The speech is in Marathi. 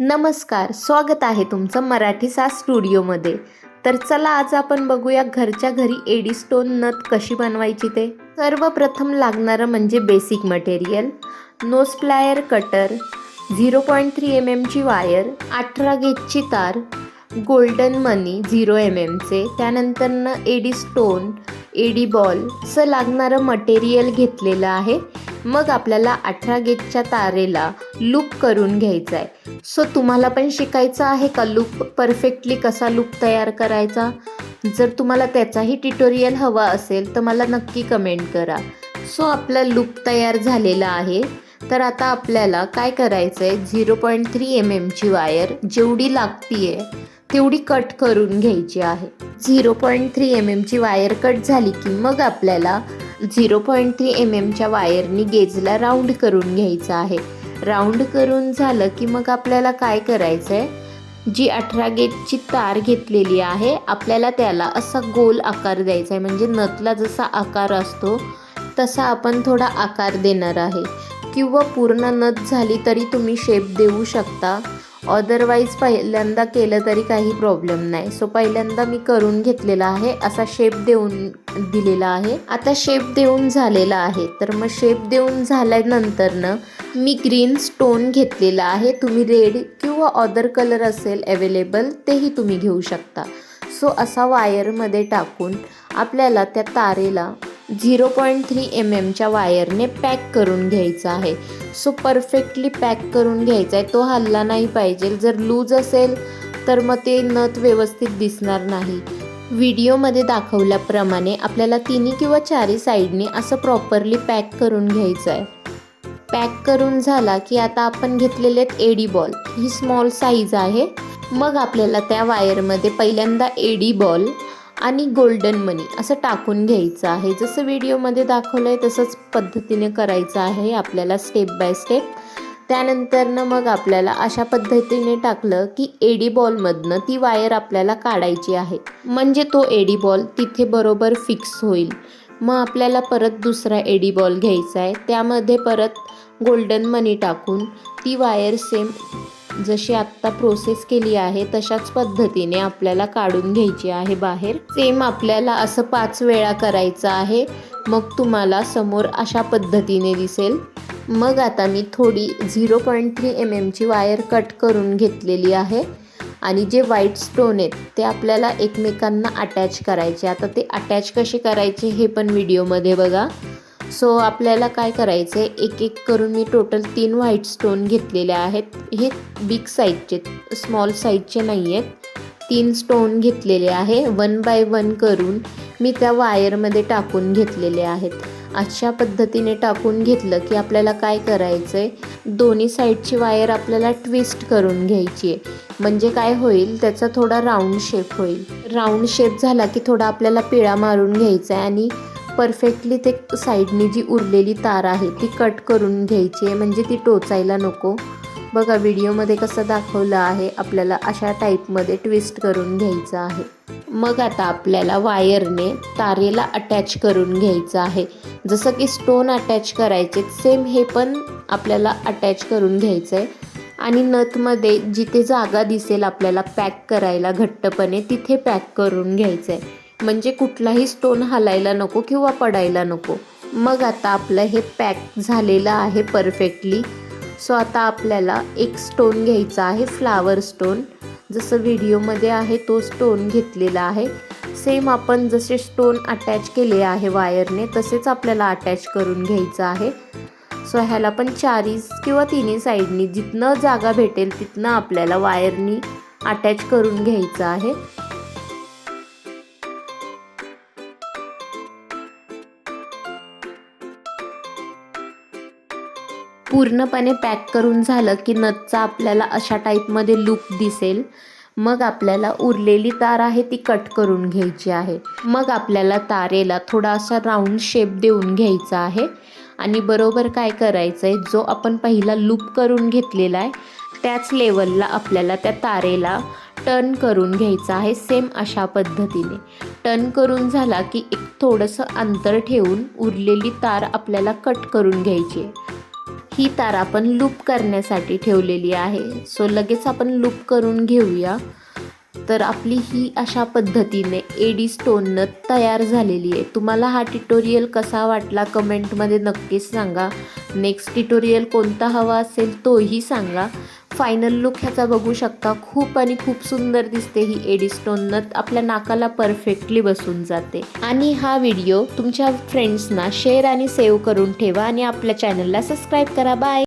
नमस्कार, स्वागत आहे तुमचं मराठी सास स्टुडिओमध्ये. तर चला आज आपण बघूया घरच्या घरी एडी स्टोन नथ कशी बनवायची ते. सर्वप्रथम लागणारं म्हणजे basic material, knows plier cutter, 0.3 mm ची वायर, 18 गेजची तार, गोल्डन मनी 0 mm चे, त्यानंतरनं एडी स्टोन, एडी बॉल असं लागणारं मटेरियल घेतलेलं आहे. मग आपल्याला 18 गेजच्या तारेला लूप करून घ्यायचा आहे. सो तुम्हाला पण शिकायचं आहे का लूप परफेक्टली कसा लूप तयार करायचा? जर तुम्हाला त्याचाही ट्युटोरियल हवा असेल तर मला नक्की कमेंट करा. सो आपला लूप तयार झालेला आहे. तर आता आपल्याला काय करायचं आहे, 0.3 mm ची वायर जेवढी लागतीये तेवढी कट करून घ्यायची आहे. 0.3 mm ची वायर कट झाली की मग आपल्याला 0.3 mm च्या वायरनी गेजला राऊंड करून घ्यायचं आहे. राऊंड करून झालं की मग आपल्याला काय करायचं आहे, जी 18 गेजची तार घेतलेली आहे आपल्याला त्याला असा गोल आकार द्यायचा आहे. म्हणजे नथला जसा आकार असतो तसा आपण थोडा आकार देणार आहे. किंवा पूर्ण नथ झाली तरी तुम्ही शेप देऊ शकता, अदरवाईज पहिल्यांदा केलं तरी काही प्रॉब्लेम नाही. सो पहिल्यांदा मी करून घेतलेला आहे, असा शेप देऊन दिलेला आहे. आता शेप देऊन झालेला आहे. तर मग शेप देऊन झाल्यानंतरनं मी ग्रीन स्टोन घेतलेला आहे. तुम्ही रेड किंवा अदर कलर असेल अवेलेबल तेही तुम्ही घेऊ शकता. सो असा वायरमध्ये टाकून आपल्याला त्या तारेला 0.3 mm च्या वायरने पॅक करून घ्यायचा आहे. सो परफेक्टली पॅक करून घ्यायचा आहे, तो हलला नाही पाहिजे. जर लूज असेल तर मग ते नथ व्यवस्थित दिसणार नाही. व्हिडिओमध्ये दाखवल्याप्रमाणे आपल्याला तिन्ही किंवा चारही साईडने असं प्रॉपरली पॅक करून घ्यायचं आहे. पॅक करून झाला की आता आपण घेतलेले एडी बॉल, ही स्मॉल साईज आहे. मग आपल्याला त्या वायरमध्ये पहिल्यांदा एडी बॉल आणि गोल्डन मनी असं टाकून घ्यायचं आहे. जसं व्हिडिओमध्ये दाखवलं आहे तसंच पद्धतीने करायचं आहे आपल्याला स्टेप बाय स्टेप. त्यानंतरनं मग आपल्याला अशा पद्धतीने टाकलं की एडी बॉलमधनं ती वायर आपल्याला काढायची आहे. म्हणजे तो एडी बॉल तिथे बरोबर फिक्स होईल. मग आपल्याला परत दुसरा एडी बॉल घ्यायचा आहे, त्यामध्ये परत गोल्डन मनी टाकून ती वायर सेम जशी आत्ता प्रोसेस केली आहे तशाच पद्धतीने आपल्याला काढून घ्यायची आहे बाहेर. सेम आपल्याला असं 5 वेळा करायचं आहे. मग तुम्हाला समोर अशा पद्धतीने दिसेल. मग आता मी थोडी 0.3 mm ची वायर कट करून घेतलेली आहे आणि जे व्हाईट स्टोन आहेत ते आपल्याला एकमेकांना अटॅच करायचे. आता ते अटॅच कसे करायचे हे पण व्हिडिओमध्ये बघा. सो आपल्याला काय करायचं आहे, एक एक करून मी टोटल 3 व्हाईट स्टोन घेतलेले आहेत. हे बिग साईजचे, स्मॉल साईजचे नाही आहेत. 3 स्टोन घेतलेले आहे. 1 बाय 1 करून मी त्या वायरमध्ये टाकून घेतलेले आहेत. अशा पद्धतीने टाकून घेतलं की आपल्याला काय करायचं आहे, दोन्ही साईडची वायर आपल्याला ट्विस्ट करून घ्यायची आहे. म्हणजे काय होईल, त्याचा थोडा राऊंड शेप होईल. राऊंड शेप झाला की थोडा आपल्याला पिळा मारून घ्यायचा आहे आणि परफेक्टली ते साईडनी जी उरलेली तार आहे ती कट करून घ्यायची आहे, म्हणजे ती टोचायला नको. बघा व्हिडिओमध्ये कसं दाखवलं आहे, आपल्याला अशा टाईपमध्ये ट्विस्ट करून घ्यायचं आहे. मग आता आपल्याला वायरने तारेला अटॅच करून घ्यायचं आहे. जसं की स्टोन अटॅच करायचे सेम हे पण आपल्याला अटॅच करून घ्यायचं आहे. आणि नथमध्ये जिथे जागा दिसेल आपल्याला पॅक करायला घट्टपणे तिथे पॅक करून घ्यायचं आहे. म्हणजे कुठलाही स्टोन हलायला नको किंवा पडायला नको. मग आता आपलं हे पॅक झालेलं आहे परफेक्टली. सो आता आपल्याला एक स्टोन घ्यायचा आहे, फ्लावर स्टोन. जसं व्हिडिओमध्ये आहे तो स्टोन घेतलेला आहे. सेम आपण जसे स्टोन अटॅच केले आहे वायरने तसेच आपल्याला अटॅच करून घ्यायचं आहे. सो ह्याला पण चारी किंवा तिन्ही साईडनी जिथनं जागा भेटेल तिथनं आपल्याला वायरनी अटॅच करून घ्यायचं आहे. पूर्णपणे पॅक करून झालं की नथचा आपल्याला अशा टाईपमध्ये लूक दिसेल. मग आपल्याला उरलेली तार आहे ती कट करून घ्यायची आहे. मग आपल्याला तारेला थोडासा राऊंड शेप देऊन घ्यायचा आहे आणि बरोबर काय करायचं आहे, जो आपण पहिला लूप करून घेतलेला आहे त्याच लेवलला आपल्याला त्या तारेला टर्न करून घ्यायचं आहे. सेम अशा पद्धतीने टर्न करून झाला की एक थोडंसं अंतर ठेवून उरलेली तार आपल्याला कट करून घ्यायची आहे. ही तार आपण लूप करण्यासाठी ठेवलेली आहे. सो लगेच आपण लूप करून घेऊया. तर आपली ही अशा पद्धतीने एडी स्टोन नथ तयार झालेली आहे. तुम्हाला हा ट्युटोरियल कसा वाटला कमेंटमध्ये नक्कीच सांगा. नेक्स्ट ट्युटोरियल कोणता हवा असेल तोही सांगा. फायनल लुक ह्याचा बघू शकता. खूप सुंदर दिसते ही एडी स्टोन नथ. आपल्या नाकाला परफेक्टली बसून जाते. आणि हा व्हिडिओ तुमच्या फ्रेंड्सना शेअर आणि सेव्ह करून ठेवा आणि आपल्या चॅनलला सबस्क्राईब करा. बाय.